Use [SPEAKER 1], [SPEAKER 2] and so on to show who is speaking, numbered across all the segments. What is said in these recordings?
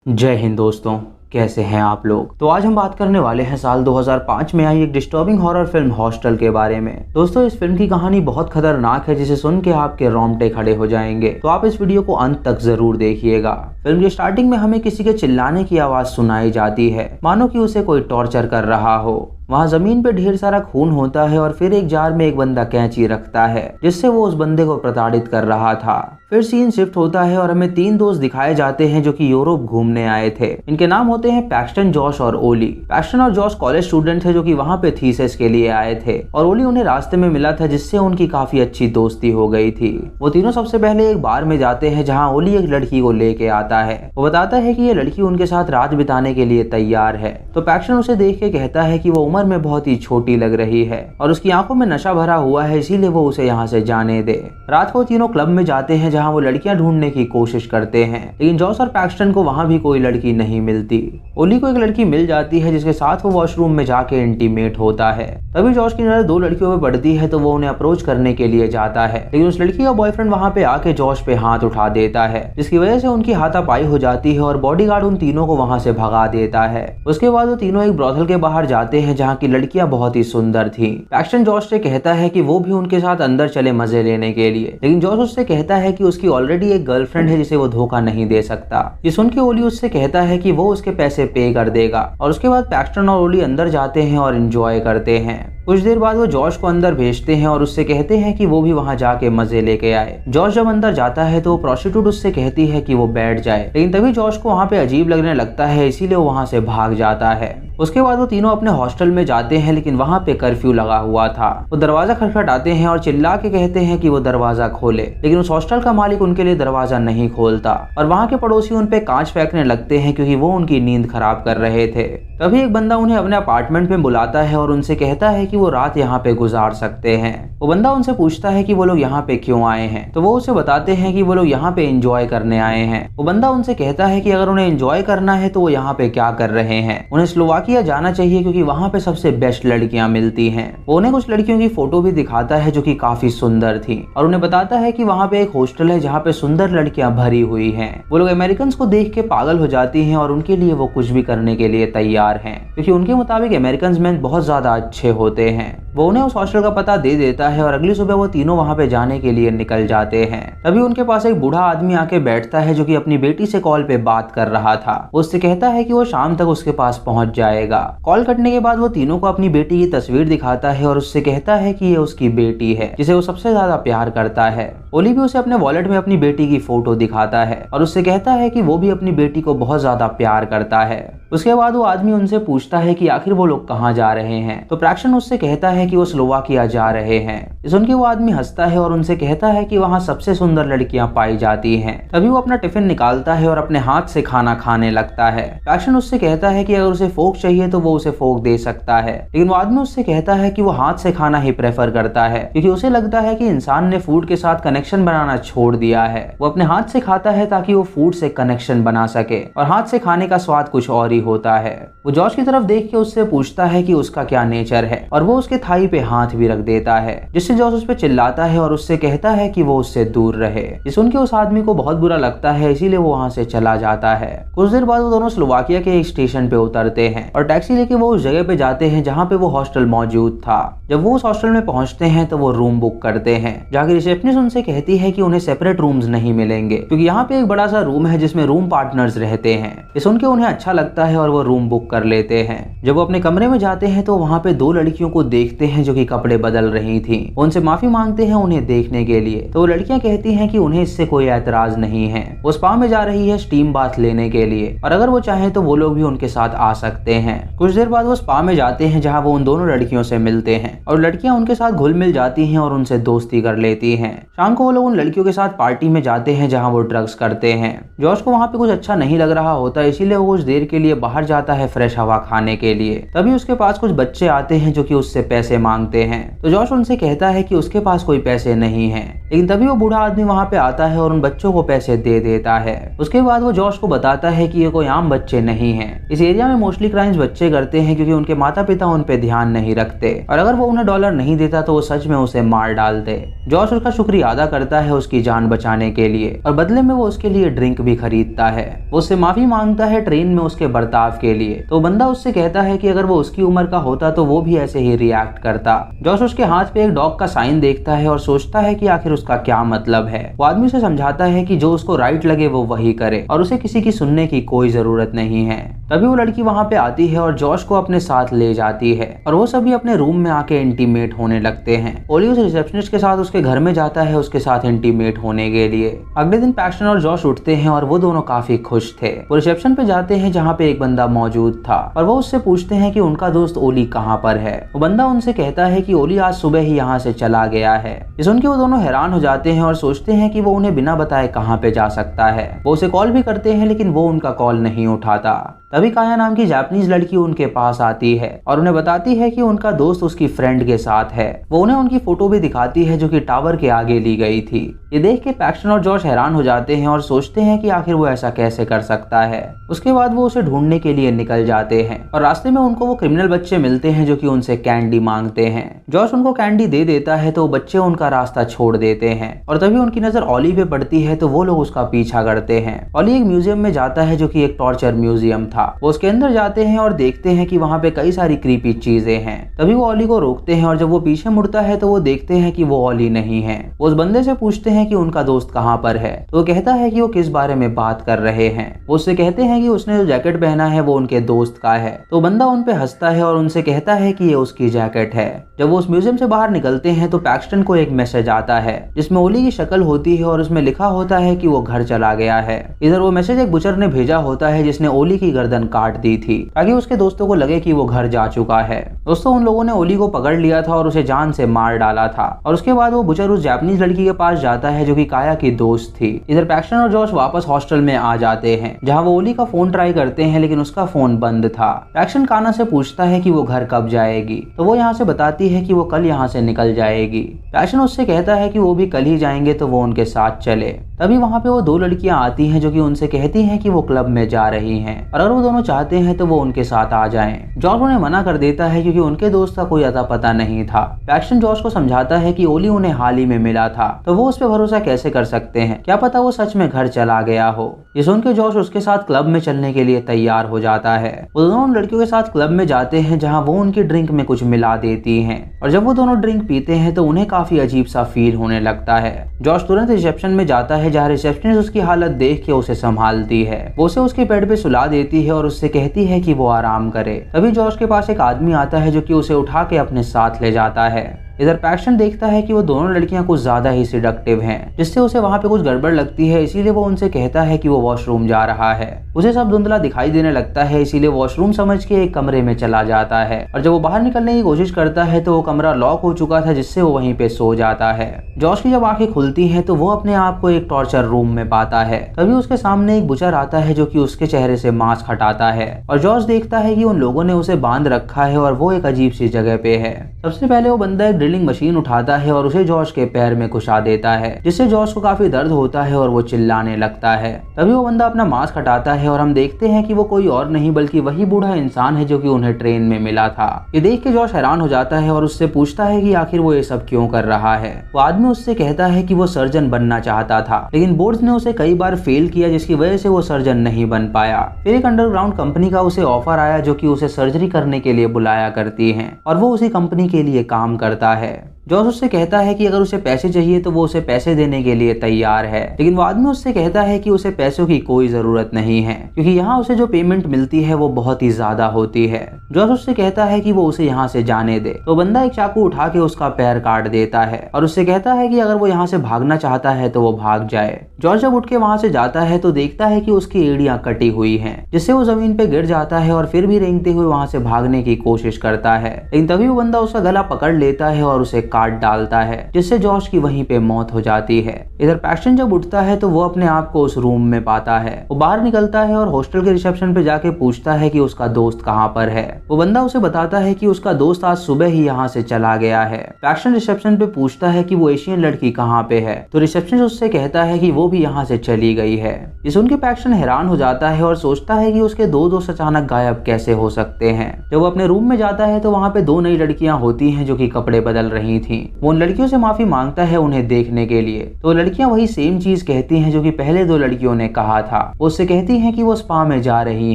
[SPEAKER 1] जय हिंद दोस्तों, कैसे हैं आप लोग। तो आज हम बात करने वाले हैं साल 2005 में आई एक डिस्टर्बिंग हॉरर फिल्म हॉस्टल के बारे में। दोस्तों, इस फिल्म की कहानी बहुत खतरनाक है जिसे सुन के आपके रोंगटे खड़े हो जाएंगे, तो आप इस वीडियो को अंत तक जरूर देखिएगा। फिल्म की स्टार्टिंग में हमें किसी के चिल्लाने की आवाज सुनाई जाती है, मानो कि उसे कोई टॉर्चर कर रहा हो। वहाँ जमीन पे ढेर सारा खून होता है और फिर एक जार में एक बंदा कैंची रखता है जिससे वो उस बंदे को प्रताड़ित कर रहा था। फिर सीन शिफ्ट होता है और हमें 3 दोस्त दिखाए जाते हैं जो कि यूरोप घूमने आए थे। इनके नाम होते हैं पैक्सटन, जॉश और ओली। पैक्सटन और जॉश कॉलेज स्टूडेंट थे जो कि वहाँ पे थीसिस के लिए आए थे और ओली उन्हें रास्ते में मिला था जिससे उनकी काफी अच्छी दोस्ती हो गई थी। वो तीनों सबसे पहले एक बार में जाते हैं जहाँ ओली एक लड़की को लेके आता है। वो बताता है कि ये लड़की उनके साथ रात बिताने के लिए तैयार है। तो पैक्सटन उसे देख के कहता है कि वो उम्र में बहुत ही छोटी लग रही है और उसकी आंखों में नशा भरा हुआ है, इसीलिए वो उसे यहाँ से जाने दे। रात को तीनों क्लब में जाते हैं जहाँ वो लड़कियां ढूंढने की कोशिश करते हैं, लेकिन जॉस और पैक्सटन को वहाँ भी कोई लड़की नहीं मिलती। ओली को एक लड़की मिल जाती है जिसके साथ वो वॉशरूम में जाके इंटीमेट होता है। तभी जॉश की नजर 2 लड़कियों पे पड़ती है तो वो उन्हें अप्रोच करने के लिए जाता है, लेकिन उस लड़की का बॉयफ्रेंड वहाँ पे आके जॉश पे हाथ उठा देता है जिसकी वजह से उनकी हाथापाई हो जाती है और बॉडीगार्ड उन तीनों को वहाँ से भगा देता है। उसके बाद वो तीनों एक ब्रॉथल के बाहर जाते हैं जहाँ की लड़कियां बहुत ही सुंदर थी। पैक्सटन जॉश से कहता है कि वो भी उनके साथ अंदर चले मजे लेने के लिए, लेकिन जॉश उससे कहता है कि उसकी ऑलरेडी एक गर्लफ्रेंड है जिसे वो धोखा नहीं दे सकता। ये सुन के ओली उससे कहता है कि वो उसके पैसे पे कर देगा और उसके बाद पैक्सटन और ओली अंदर जाते हैं और एंजॉय करते हैं। कुछ देर बाद वो जॉश को अंदर भेजते हैं और उससे कहते हैं कि वो भी वहां जाके मजे लेके आए। जॉश जब अंदर जाता है तो वो प्रोस्टिट्यूट उससे कहती है कि वो बैठ जाए, लेकिन तभी जॉश को वहां पे अजीब लगने लगता है, इसीलिए वो वहां से भाग जाता है। उसके बाद वो तीनों अपने हॉस्टल में जाते हैं, लेकिन वहां पे कर्फ्यू लगा हुआ था। वो दरवाजा खटखटाते हैं और चिल्ला के कहते हैं कि वो दरवाजा खोले, लेकिन उस हॉस्टल का मालिक उनके लिए दरवाजा नहीं खोलता और वहां के पड़ोसी उन पे कांच फेंकने लगते हैं क्योंकि वो उनकी नींद खराब कर रहे थे। तभी एक बंदा उन्हें अपने अपार्टमेंट में बुलाता है और उनसे कहता है कि वो रात यहाँ पे गुजार सकते हैं। वो बंदा उनसे पूछता है कि वो लोग यहाँ पे क्यों आए हैं, तो वो उसे बताते हैं कि वो लोग यहाँ पे एंजॉय करने आए हैं। वो बंदा उनसे कहता है कि अगर उन्हें एंजॉय करना है तो वो यहाँ पे क्या कर रहे हैं, उन्हें स्लोवाकिया जाना चाहिए क्योंकि वहाँ पे सबसे बेस्ट लड़कियां मिलती हैं। वो उन्हें कुछ लड़कियों की फोटो भी दिखाता है जो कि काफी सुंदर थी और उन्हें बताता है कि वहाँ पे एक हॉस्टल है जहाँ पे सुंदर लड़कियां भरी हुई हैं। वो लोग अमेरिकन को देख के पागल हो जाती हैं और उनके लिए वो कुछ भी करने के लिए तैयार हैं, क्योंकि उनके मुताबिक अमेरिकन मैन बहुत ज्यादा अच्छे होते हैं। वो उन्हें उस हॉस्टल का पता दे देता है और अगली सुबह वो तीनों वहाँ पे जाने के लिए निकल जाते हैं। तभी उनके पास एक बूढ़ा आदमी आके बैठता है जो कि अपनी बेटी से कॉल पे बात कर रहा था। वो उससे कहता है कि वो शाम तक उसके पास पहुंच जाएगा। कॉल कटने के बाद वो तीनों को अपनी बेटी की तस्वीर दिखाता है और उससे कहता है कि ये उसकी बेटी है जिसे वो सबसे ज्यादा प्यार करता है। ओली भी उसे अपने वॉलेट में अपनी बेटी की फोटो दिखाता है और उससे कहता है कि वो भी अपनी बेटी को बहुत ज्यादा प्यार करता है। उसके बाद वो आदमी उनसे पूछता है कि आखिर वो लोग कहाँ जा रहे हैं, तो पैक्सटन उससे कहता है कि वो स्लोवाकिया जा रहे हैं। सुन के वो आदमी हंसता है और उनसे कहता है कि वहाँ सबसे सुंदर लड़कियां पाई जाती हैं। तभी वो अपना टिफिन निकालता है और अपने हाथ से खाना खाने लगता है। पैक्सटन उससे कहता है कि अगर उसे फोक चाहिए तो वो उसे फोक दे सकता है, लेकिन वो आदमी उससे कहता है कि वो हाथ से खाना ही प्रेफर करता है क्योंकि उसे लगता है कि इंसान ने फूड के साथ कनेक्शन बनाना छोड़ दिया है। वो अपने हाथ से खाता है ताकि वो फूड से कनेक्शन बना सके और हाथ से खाने का स्वाद कुछ और ही होता है। वो जॉश की तरफ देख के उससे पूछता है कि उसका क्या नेचर है और वो उसके थाई पे हाथ भी रख देता है, जिससे जॉश उस पे चिल्लाता है और उससे कहता है कि वो उससे दूर रहे। ये सुन के उस आदमी को बहुत बुरा लगता है, इसीलिए वो वहाँ से चला जाता है। कुछ देर बाद वो दोनों स्लोवाकिया के एक स्टेशन पे उतरते हैं और टैक्सी लेके वो उस जगह पे जाते हैं जहाँ पे वो हॉस्टल मौजूद था। जब वो उस हॉस्टल में पहुंचते हैं तो वो रूम बुक करते हैं, जाके रिसेप्शनिस्ट उनसे कहती है कि उन्हें सेपरेट रूम्स नहीं मिलेंगे क्योंकि यहाँ पे एक बड़ा सा रूम है जिसमें रूम पार्टनर्स रहते हैं। ये सुन के उन्हें अच्छा लगता है और वो रूम बुक कर लेते हैं। जब वो अपने कमरे में जाते हैं तो वहाँ पे 2 लड़कियों को देखते हैं जो कि कपड़े बदल रही थी। उनसे माफी मांगते हैं उन्हें देखने के लिए, तो वो लड़कियां कहती हैं कि उन्हें इससे कोई ऐतराज नहीं है। वो स्पा में जा रही है स्टीम बाथ लेने के लिए और अगर वो चाहे तो वो लोग भी उनके साथ आ सकते हैं। कुछ देर बाद वो स्पा में जाते हैं जहाँ वो उन दोनों लड़कियों से मिलते हैं और लड़कियां उनके साथ घुल मिल जाती हैं और उनसे दोस्ती कर लेती हैं। शाम को वो लोग उन लड़कियों के साथ पार्टी में जाते हैं जहाँ वो ड्रग्स करते हैं। जॉश को वहाँ पे कुछ अच्छा नहीं लग रहा होता, इसीलिए वो कुछ देर के लिए बाहर जाता है फ्रेश हवा खाने के लिए। तभी उसके पास कुछ बच्चे आते हैं जो कि उससे पैसे पैसे मांगते हैं। तो जॉश उनसे कहता है कि उसके पास कोई पैसे नहीं है, लेकिन तभी वो बूढ़ा आदमी वहाँ पे आता है और उन बच्चों को पैसे दे देता है। उसके बाद वो जॉश को बताता है कि ये कोई आम बच्चे नहीं हैं। इस एरिया में मोस्टली क्राइम्स बच्चे करते हैं क्योंकि उनके माता पिता उन पे ध्यान नहीं रखते, और अगर वो उन्हें डॉलर नहीं देता तो वो सच में उसे मार डालते। जॉश उसका शुक्रिया अदा करता है उसकी जान बचाने के लिए, और बदले में वो उसके लिए ड्रिंक भी खरीदता है। वो उससे माफी मांगता है ट्रेन में उसके बर्ताव के लिए। तो बंदा उससे कहता है कि अगर वो उसकी उम्र का होता तो वो भी ऐसे ही रिएक्ट करता। जॉश उसके हाथ पे एक डॉग का साइन देखता है और सोचता है कि आखिर उसका क्या मतलब है। वो आदमी से समझाता है कि जो उसको राइट लगे वो वही करे और उसे किसी की सुनने की कोई जरूरत नहीं है। तभी वो लड़की वहाँ पे आती है और जॉश को अपने साथ ले जाती है, और वो सभी अपने रूम में आके इंटीमेट होने लगते हैं। ओली उस रिसेप्शनिस्ट के साथ उसके घर में जाता है उसके साथ इंटीमेट होने के लिए। अगले दिन पैक्स्टन और जॉश उठते हैं और वो दोनों काफी खुश थे। वो रिसेप्शन पे जाते हैं जहाँ पे एक बंदा मौजूद था, और वो उससे पूछते हैं कि उनका दोस्त ओली कहाँ पर है। वो बंदा उनसे कहता है कि ओली आज सुबह ही यहाँ से चला गया है। ये सुन के वो दोनों हैरान हो जाते हैं और सोचते हैं कि वो उन्हें बिना बताए कहाँ पे जा सकता है। वो उसे कॉल भी करते हैं लेकिन वो उनका कॉल नहीं उठाता। तभी काया नाम की जापानीज लड़की उनके पास आती है और उन्हें बताती है कि उनका दोस्त उसकी फ्रेंड के साथ है। वो उन्हें उनकी फोटो भी दिखाती है जो कि टावर के आगे ली गई थी। ये देख के पैक्स्टन और जॉश हैरान हो जाते हैं और सोचते हैं कि आखिर वो ऐसा कैसे कर सकता है। उसके बाद वो उसे ढूंढने के लिए निकल जाते हैं और रास्ते में उनको वो क्रिमिनल बच्चे मिलते हैं जो कि उनसे कैंडी मांगते हैं। जॉश उनको कैंडी दे देता है तो बच्चे उनका रास्ता छोड़ देते हैं, और तभी उनकी नजर ओली पे पड़ती है तो वो लोग उसका पीछा करते हैं। ओली एक म्यूजियम में जाता है जो कि एक टॉर्चर म्यूजियम था। वो उसके अंदर जाते हैं और देखते हैं कि वहाँ पे कई सारी क्रीपी चीजें हैं। तभी वो ओली को रोकते हैं और जब वो पीछे मुड़ता है तो वो देखते हैं कि वो ओली नहीं है। वो उस बंदे से पूछते हैं कि उनका दोस्त कहाँ पर है, तो वो कहता है कि वो किस बारे में बात कर रहे हैं। वो उससे कहते हैं कि उसने जो जैकेट पहना है वो उनके दोस्त का है। तो बंदा उन पे हंसता है और उनसे कहता है कि ये उसकी जैकेट है। जब वो उस म्यूजियम से बाहर निकलते हैं तो पैक्स्टन को एक मैसेज आता है जिसमें ओली की शक्ल होती है और उसमें लिखा होता है कि वो घर चला गया है। इधर वो मैसेज एक बुचर ने भेजा होता है जिसने ओली की गर्दन काट दी थी ताकि उसके दोस्तों को लगे कि वो घर जा चुका है। दोस्तों उन लोगों ने ओली को पकड़ लिया था और उसे जान से मार डाला था, और उसके बाद वो बुचर उस जापानीज लड़की के पास जाता है जो कि काया की दोस्त थी। इधर पैक्स्टन और जॉश वापस हॉस्टल में आ जाते हैं जहाँ वो ओली का फोन ट्राई करते हैं लेकिन उसका फोन बंद था। पैक्स्टन काना से पूछता है कि वो घर कब जाएगी, तो वो यहाँ से बताती है कि वो कल यहाँ से निकल जाएगी। पैक्स्टन उससे कहता है कि वो भी कल ही जाएंगे तो वो उनके साथ चले। तभी वहाँ पे वो दो लड़कियां आती हैं जो कि उनसे कहती हैं कि वो क्लब में जा रही हैं और अगर वो दोनों चाहते हैं तो वो उनके साथ आ जाएं। जॉश उन्हें मना कर देता है क्योंकि उनके दोस्त का कोई अता पता नहीं था। पैक्स्टन जॉश को समझाता है कि ओली उन्हें हाल ही में मिला था तो वो उस पर भरोसा कैसे कर सकते हैं, क्या पता वो सच में घर चला गया हो। ये सुन के जॉश उसके साथ क्लब में चलने के लिए तैयार हो जाता है। वो दोनों उन लड़कियों के साथ क्लब में जाते हैं जहाँ वो उनकी ड्रिंक में कुछ मिला देती हैं, और जब वो दोनों ड्रिंक पीते हैं तो उन्हें काफी अजीब सा फील होने लगता है। जॉश तुरंत रिसेप्शन में जाता है जहाँ रिसेप्शनिस्ट उसकी हालत देख के उसे संभालती है। वो उसे उसके बेड पे सुला देती है और उससे कहती है कि वो आराम करे। तभी जॉश के पास एक आदमी आता है जो कि उसे उठा के अपने साथ ले जाता है। इधर पैक्स्टन देखता है कि वो दोनों लड़कियां कुछ ज्यादा ही सिडक्टिव हैं, जिससे उसे वहां पे कुछ गड़बड़ लगती है, इसीलिए वो उनसे कहता है कि वो वॉशरूम जा रहा है। उसे सब धुंधला दिखाई देने लगता है, इसीलिए वॉशरूम समझ के एक कमरे में चला जाता है और जब वो बाहर निकलने की कोशिश करता है तो वो कमरा लॉक हो चुका था, जिससे वो वहीं पे सो जाता है। जॉश की जब आंखें खुलती हैं तो वो अपने आप को एक टॉर्चर रूम में पाता है। तभी उसके सामने एक बुचर आता है जो कि उसके चेहरे से मास्क हटाता है और जॉश देखता है कि उन लोगों ने उसे बांध रखा है और वो एक अजीब सी जगह पे है। सबसे पहले वो बंदा एक ड्रिलिंग मशीन उठाता है और उसे जॉश के पैर में घुसा देता है, जिससे जॉश को काफी दर्द होता है और वो चिल्लाने लगता है। तभी वो बंदा अपना मास्क हटाता है और हम देखते हैं कि वो कोई और नहीं बल्कि वही बूढ़ा इंसान है जो कि उन्हें ट्रेन में मिला था। ये देख के जॉश हैरान हो जाता है और उससे पूछता है कि आखिर वो ये सब क्यों कर रहा है। वो आदमी उससे कहता है कि वो सर्जन बनना चाहता था लेकिन बोर्ड्स ने उसे कई बार फेल किया, जिसकी वजह से वो सर्जन नहीं बन पाया। फिर एक अंडरग्राउंड कंपनी का उसे ऑफर आया जो कि उसे सर्जरी करने के लिए बुलाया करती है और वो उसी कंपनी के लिए काम करता है। जॉश उससे कहता है कि अगर उसे पैसे चाहिए तो वो उसे पैसे देने के लिए तैयार है, लेकिन वो आदमी उससे कहता है कि उसे पैसों की कोई जरूरत नहीं है क्योंकि यहाँ उसे जो पेमेंट मिलती है वो बहुत ही ज्यादा होती है। जॉश उससे कहता है कि वो उसे यहाँ से जाने दे, तो बंदा एक चाकू उठा के उसका पैर काट देता है और उससे कहता है कि अगर वो यहाँ से भागना चाहता है तो वो भाग जाए। जॉश जब उठ के वहाँ से जाता है तो देखता है कि उसकी एड़ियां कटी हुई हैं, जिससे वो जमीन पे गिर जाता है और फिर भी रेंगते हुए वहाँ से भागने की कोशिश करता है, लेकिन तभी वो बंदा उसका गला पकड़ लेता है और उसे काट डालता है, जिससे जॉश की वहीं पे मौत हो जाती है। इधर पैक्स्टन जब उठता है तो वो अपने आप को उस रूम में पाता है। वो बाहर निकलता है और हॉस्टल के रिसेप्शन पे जाके पूछता है कि उसका दोस्त कहाँ पर है। वो बंदा उसे बताता है कि उसका दोस्त आज सुबह ही यहाँ से चला गया है। पैक्स्टन रिसेप्शन पे पूछता है कि वो एशियन लड़की कहाँ पे है, तो रिसेप्शनिस्ट उससे कहता है कि वो भी यहाँ से चली गई है। ये सुन के पैक्स्टन हैरान हो जाता है और सोचता है कि उसके दो दोस्त अचानक गायब कैसे हो सकते हैं। जब वो अपने रूम में जाता है तो वहाँ पे दो नई लड़कियां होती हैं जो कि कपड़े बदल रही थीं। वो उन लड़कियों से माफी मांगता है उन्हें देखने के लिए, तो लड़कियां वही सेम चीज कहती हैं जो कि पहले दो लड़कियों ने कहा था। वो उससे कहती हैं कि वो स्पा में जा रही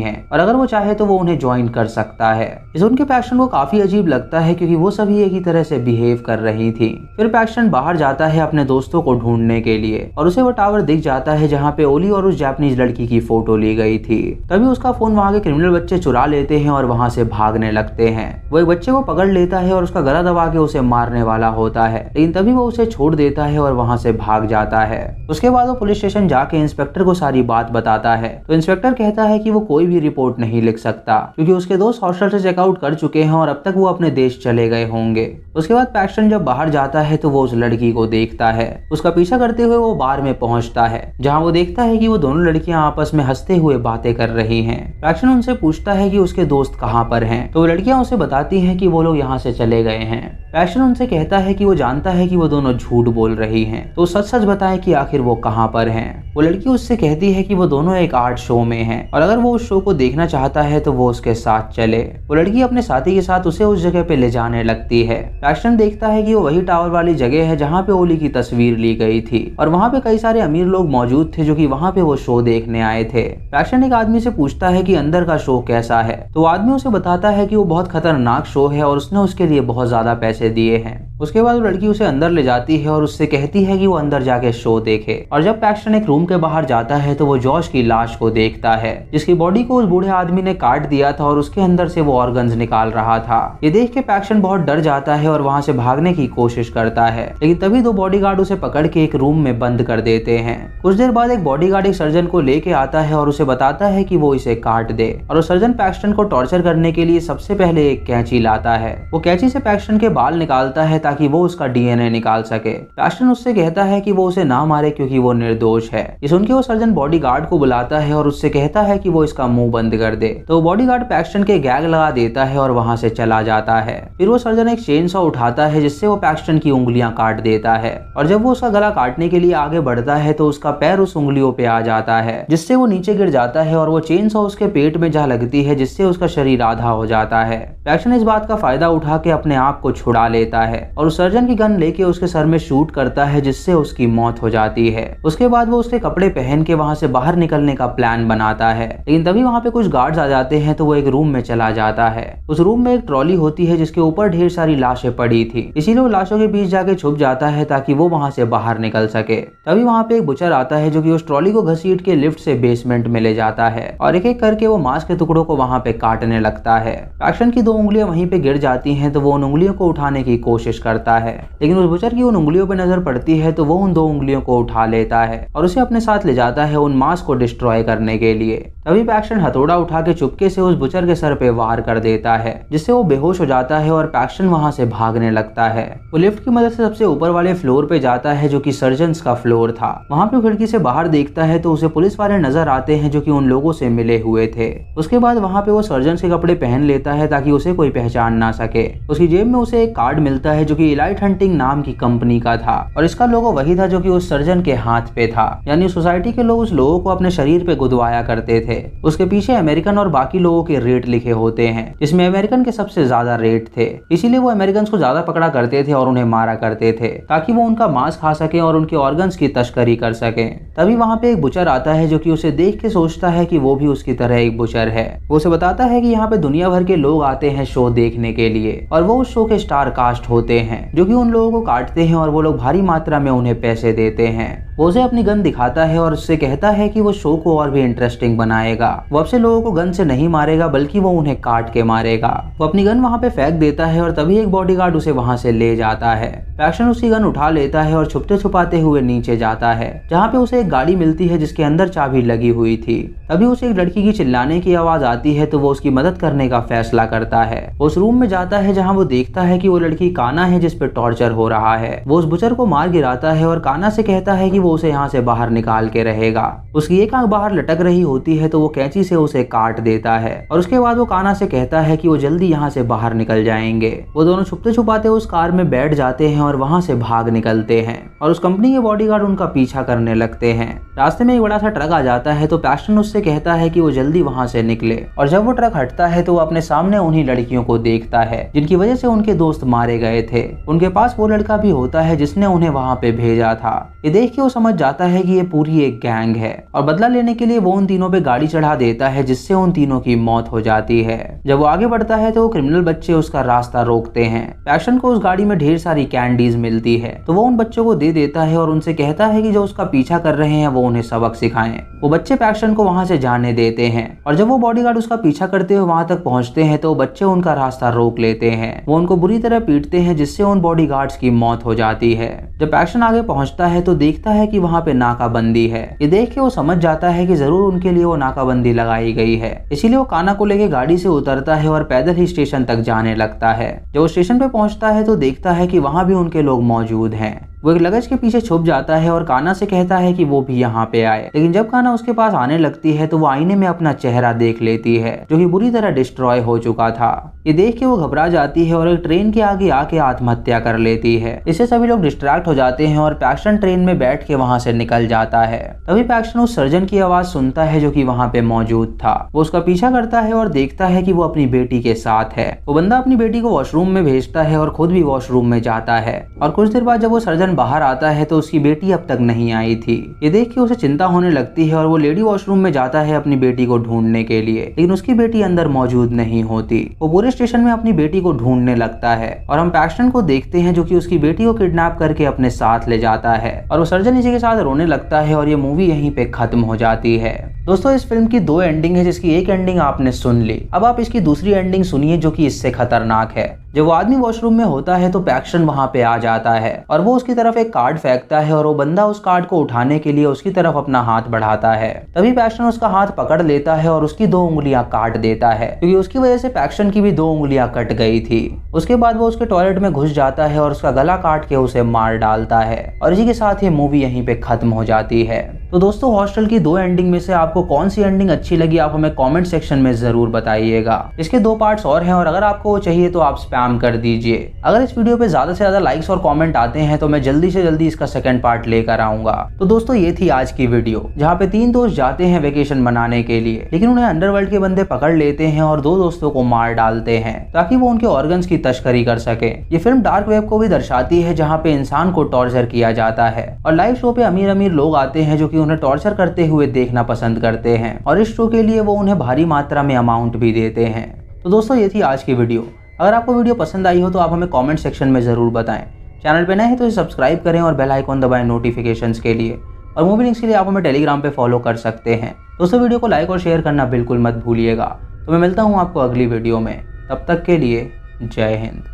[SPEAKER 1] हैं और अगर वो चाहे तो वो उन्हें ज्वाइन कर सकता है। इस उनके पैक्स्टन को काफी अजीब लगता है क्योंकि वो सभी एक ही तरह से बिहेव कर रही थी। फिर पैक्स्टन बाहर जाता है अपने दोस्तों को ढूंढने के लिए और उसे वो टावर दिख जाता है जहाँ पे ओली और उस जापानीज लड़की की फोटो ली गई थी। तभी उसका फोन वहाँ के क्रिमिनल बच्चे चुरा लेते हैं और वहाँ से भागने लगते हैं। वो एक बच्चे को पकड़ लेता है और उसका गला दबा के उसे मारने वाला होता है, लेकिन तभी वो उसे छोड़ देता है और वहाँ से भाग जाता है। उसके बाद वो पुलिस स्टेशन जाके इंस्पेक्टर को सारी बात बताता है, तो इंस्पेक्टर कहता है कि वो कोई भी रिपोर्ट नहीं लिख सकता क्योंकि उसके दोस्त हॉस्टल से चेकआउट कर चुके हैं और अब तक वो अपने देश चले गए होंगे। उसके बाद पैक्स्टन जब बाहर जाता है तो वो उस लड़की को देखता है। उसका पीछा करते हुए वो बार में पहुंचता है जहां वो देखता है कि वो दोनों लड़कियां आपस में हंसते हुए बातें कर रही हैं। पैक्स्टन उनसे पूछता है कि उसके दोस्त कहां पर हैं, तो वो लड़कियां उसे बताती हैं कि वो लोग यहाँ से चले गए हैं। पैक्स्टन उनसे कहता है कि वो जानता है कि वो दोनों झूठ बोल रही हैं, तो सच सच बताएं कि आखिर वो कहां पर हैं। वो लड़की उससे कहती है कि वो दोनों एक आर्ट शो में हैं और अगर वो उस शो को देखना चाहता है तो वो उसके साथ चले। वो लड़की अपने साथी के साथ उसे उस जगह पे ले जाने लगती है। पैक्स्टन देखता है कि वो वही टावर वाली जगह है जहाँ पे ओली की तस्वीर ली गई थी और वहाँ पे कई सारे अमीर लोग मौजूद थे जो कि वहाँ पे वो शो देखने आए थे। पैक्स्टन एक आदमी से पूछता है कि अंदर का शो कैसा है, तो आदमी उसे बताता है कि वो बहुत खतरनाक शो है और उसने उसके लिए बहुत ज्यादा पैसे दिए हैं। उसके बाद वो लड़की उसे अंदर ले जाती है और उससे कहती है कि वो अंदर जाके शो देखे। और जब पैक्स्टन एक रूम के बाहर जाता है तो वो जॉश की लाश को देखता है जिसकी बॉडी को उस बूढ़े आदमी ने काट दिया था और उसके अंदर से वो ऑर्गन्स निकाल रहा था। ये देख के पैक्स्टन बहुत डर जाता है और वहाँ से भागने की कोशिश करता है, लेकिन तभी दो बॉडीगार्ड उसे पकड़ के एक रूम में बंद कर देते हैं। कुछ देर बाद एक बॉडीगार्ड एक सर्जन को लेके आता है और उसे बताता है कि वो इसे काट दे और उस सर्जन पैक्स्टन को टॉर्चर करने के लिए सबसे पहले एक कैंची लाता है। वो कैंची से पैक्स्टन के बाल निकालता है ताकि वो उसका डीएनए निकाल सके। पैक्स्टन उससे कहता है कि वो उसे ना मारे क्योंकि वो निर्दोष है। ये सुनके वो सर्जन बॉडीगार्ड को बुलाता है और उससे कहता है कि वो इसका मुंह बंद कर दे, तो बॉडीगार्ड पैक्स्टन के गैग लगा देता है और वहां से चला जाता है। फिर वो सर्जन एक चेन सॉ उठाता है जिससे वो पैक्स्टन की उंगलियां काट देता है और जब वो उसका गला काटने के लिए आगे बढ़ता है तो उसका पैर उस उंगलियों पे आ जाता है जिससे वो नीचे गिर जाता है और वो चेन सॉ उसके पेट में जा लगती है जिससे उसका शरीर आधा हो जाता है। पैक्स्टन इस बात का फायदा उठा के अपने आप को छुड़ा लेता है और उस सर्जन की गन लेके उसके सर में शूट करता है जिससे उसकी मौत हो जाती है। उसके बाद वो उसके कपड़े पहन के वहां से बाहर निकलने का प्लान बनाता है, लेकिन तभी वहां पे कुछ गार्ड्स आ जाते हैं तो वो एक रूम में चला जाता है। उस रूम में एक ट्रॉली होती है जिसके ऊपर ढेर सारी लाशें पड़ी थी, इसीलिए वो लाशों के बीच जाके छुप जाता है ताकि वो वहां से बाहर निकल सके। तभी वहां पे एक बुचर आता है जो कि उस ट्रॉली को घसीट के लिफ्ट से बेसमेंट में ले जाता है और एक एक करके वो मांस के टुकड़ों को वहां पे काटने लगता है। पैक्स्टन की दो उंगलियां वहीं पे गिर जाती हैं तो वो उन उंगलियों को उठाने की कोशिश करता है, लेकिन उस बुचर की उन उंगलियों पे नजर पड़ती है तो वो उन दो उंगलियों को उठा लेता है और उसे अपने साथ ले जाता है उन मांस को डिस्ट्रॉय करने के लिए। तभी पैक्स्टन हथौड़ा उठा के चुपके से उस बुचर के सर पे वार कर देता है जिससे वो बेहोश हो जाता है और पैक्स्टन वहां से भागने लगता है। वो लिफ्ट की मदद से सबसे ऊपर वाले फ्लोर पे जाता है जो कि सर्जन्स का फ्लोर था। वहां पे खिड़की से बाहर देखता है तो उसे पुलिस वाले नजर आते हैं जो कि उन लोगों से मिले हुए थे। उसके बाद वहां पे वो सर्जन्स के कपड़े पहन लेता है ताकि उसे कोई पहचान ना सके। उसकी जेब में उसे एक कार्ड मिलता है जो कि इलाइट हंटिंग नाम की कंपनी का था और इसका लोगो वही था जो कि उस सर्जन के हाथ पे था, यानी सोसाइटी के लोग उस लोगों को अपने शरीर पे गुदवाया करते थे। उसके पीछे अमेरिकन और बाकी लोगों के रेट लिखे होते हैं जिसमें अमेरिकन के सबसे ज्यादा रेट थे, इसीलिए वो अमेरिकन को ज्यादा पकड़ा करते थे और उन्हें मारा करते थे ताकि वो उनका मांस खा सके और उनके ऑर्गन्स की तस्करी कर सके। तभी वहाँ पे एक बुचर आता है जो कि उसे देख के सोचता है कि वो भी उसकी तरह एक बुचर है। वो उसे बताता है कि यहाँ पे दुनिया भर के लोग आते हैं शो देखने के लिए और वो उस शो के स्टार कास्ट होते हैं जो कि उन लोगों को काटते हैं और वो लोग भारी मात्रा में उन्हें पैसे देते हैं। वो उसे अपनी गन दिखाता है और उससे कहता है कि वो शो को और भी इंटरेस्टिंग बनाएगा। वो अब से लोगों को गन से नहीं मारेगा बल्कि वो उन्हें काट के मारेगा। वो अपनी गन वहाँ पे फेंक देता है और तभी एक बॉडीगार्ड उसे वहाँ से ले जाता है। पैक्स्टन उसकी गन उठा लेता है और छुपते छुपाते हुए नीचे जाता है जहाँ पे उसे एक गाड़ी मिलती है जिसके अंदर चाबी लगी हुई थी। तभी उसे एक लड़की की चिल्लाने की आवाज आती है तो वो उसकी मदद करने का फैसला करता है। वो उस रूम में जाता है जहाँ वो देखता है कि वो लड़की काना है है जिस पे टॉर्चर हो रहा है। वो उस बुचर को मार गिराता है और काना से कहता है कि वो उसे यहाँ से बाहर निकाल के रहेगा। उसकी एक आंख बाहर लटक रही होती है तो वो कैंची से उसे काट देता है और उसके बाद वो काना से कहता है कि वो जल्दी यहाँ से बाहर निकल जाएंगे। वो दोनों छुपते छुपाते उस कार में बैठ जाते हैं और वहाँ से भाग निकलते हैं और उस कंपनी के बॉडीगार्ड उनका पीछा करने लगते हैं। रास्ते में एक बड़ा सा ट्रक आ जाता है तो पैशन उससे कहता है कि वो जल्दी वहाँ से निकले और जब वो ट्रक हटता है तो वो अपने सामने उन्हीं लड़कियों को देखता है जिनकी वजह से उनके दोस्त मारे गए थे। उनके पास वो लड़का भी होता है जिसने उन्हें वहाँ पे भेजा था। ये देख के वो समझ जाता है कि ये पूरी एक गैंग है और बदला लेने के लिए वो उन तीनों पे गाड़ी चढ़ा देता है जिससे उन तीनों की मौत हो जाती है। जब वो आगे बढ़ता है तो वो क्रिमिनल बच्चे उसका रास्ता रोकते हैं। पैशन को उस गाड़ी में ढेर सारी कैंडीज मिलती है तो वो उन बच्चों को दे देता है और उनसे कहता है कि जो उसका पीछा कर रहे हैं वो उन्हें सबक सिखाएं। वो बच्चे पैशन को वहाँ से जाने देते हैं और जब वो बॉडीगार्ड उसका पीछा करते हुए वहाँ तक पहुँचते हैं तो बच्चे उनका रास्ता रोक लेते हैं। वो उनको बुरी तरह पीटते हैं जिससे उन बॉडीगार्ड्स की मौत हो जाती है। जब पैशन आगे पहुंचता है तो देखता है कि वहाँ पे नाकाबंदी है। ये देख के वो समझ जाता है कि जरूर उनके लिए वो नाकाबंदी लगाई गई है, इसीलिए वो काना को लेके गाड़ी से उतरता है और पैदल ही स्टेशन तक जाने लगता है। जब वो स्टेशन पे पहुंचता है तो देखता है कि वहाँ भी उनके लोग मौजूद हैं। वो एक लगेज के पीछे छुप जाता है और काना से कहता है कि वो भी यहाँ पे आए, लेकिन जब काना उसके पास आने लगती है तो वो आईने में अपना चेहरा देख लेती है जो कि बुरी तरह डिस्ट्रॉय हो चुका था। ये देख के वो घबरा जाती है और एक ट्रेन के आगे आके आत्महत्या कर लेती है। इससे सभी लोग डिस्ट्रैक्ट हो जाते हैं और पैशन ट्रेन में बैठ के वहाँ से निकल जाता है। तभी पैशन उस सर्जन की आवाज सुनता है जो कि वहाँ पे मौजूद था। वो उसका पीछा करता है और देखता है कि वो अपनी बेटी के साथ है। वो बंदा अपनी बेटी को वॉशरूम में भेजता है और खुद भी वॉशरूम में जाता है और कुछ देर बाद जब वो सर्जन बाहर आता है तो उसकी बेटी अब तक नहीं आई थी। ये देख के उसे चिंता होने लगती है और वो लेडी वॉशरूम में जाता है अपनी बेटी को ढूंढने के लिए, लेकिन उसकी बेटी अंदर मौजूद नहीं होती। वो पूरे स्टेशन में अपनी बेटी को ढूंढने लगता है और हम पैशन को देखते हैं जो कि उसकी बेटी को किडनैप करके अपने साथ ले जाता है और वो सर्जन इसी के साथ रोने लगता है और ये मूवी यहीं पे खत्म हो जाती है। दोस्तों इस फिल्म की 2 एंडिंग है जिसकी एक एंडिंग आपने सुन ली। अब आप इसकी दूसरी एंडिंग सुनिए जो कि इससे खतरनाक है। जब वो आदमी वॉशरूम में होता है तो पैशन वहाँ पे आ जाता है और वो उसकी तरफ एक कार्ड फेंकता है और वो बंदा उस कार्ड को उठाने के लिए उसकी तरफ अपना हाथ बढ़ाता है। तभी पैशन उसका हाथ पकड़ लेता है और उसकी 2 उंगलियां काट देता है क्योंकि उसकी वजह से पैशन की भी 2 उंगलियां कट गई थी। उसके बाद वो उसके टॉयलेट में घुस जाता है और उसका गला काट के उसे मार डालता है और इसी के साथ ये मूवी यहीं पे खत्म हो जाती है। तो दोस्तों हॉस्टल की 2 एंडिंग में से आपको कौन सी एंडिंग अच्छी लगी आप हमें कमेंट सेक्शन में जरूर बताइएगा। इसके 2 पार्ट्स और हैं और अगर आपको वो चाहिए तो आप स्पैम कर दीजिए। अगर इस वीडियो पे ज्यादा से ज्यादा लाइक्स और कमेंट आते हैं तो मैं जल्दी से जल्दी इसका सेकंड पार्ट लेकर आऊंगा। तो दोस्तों ये थी आज की वीडियो जहाँ पे 3 दोस्त जाते हैं वेकेशन मनाने के लिए, लेकिन उन्हें अंडरवर्ल्ड के बंदे पकड़ लेते हैं और 2 दोस्तों को मार डालते हैं ताकि वो उनके ऑर्गन्स की तस्करी कर सके। ये फिल्म डार्क वेब को भी दर्शाती है जहाँ पे इंसान को टॉर्चर किया जाता है और लाइव शो पे अमीर अमीर लोग आते हैं जो कि उन्हें टॉर्चर करते हुए देखना पसंद करते हैं और इस शो के लिए वो उन्हें भारी मात्रा में अमाउंट भी देते हैं। तो दोस्तों ये थी आज की वीडियो। अगर आपको वीडियो पसंद आई हो तो आप हमें कमेंट सेक्शन में जरूर बताएं। चैनल पे नए हैं तो इसे सब्सक्राइब करें और बेल आइकॉन दबाएं नोटिफिकेशंस के लिए और मूवी लिंक्स के लिए आप हमें टेलीग्राम पे फॉलो कर सकते हैं। दोस्तों वीडियो को लाइक और शेयर करना बिल्कुल मत भूलिएगा। तो मैं मिलता हूँ आपको अगली वीडियो में, तब तक के लिए जय हिंद।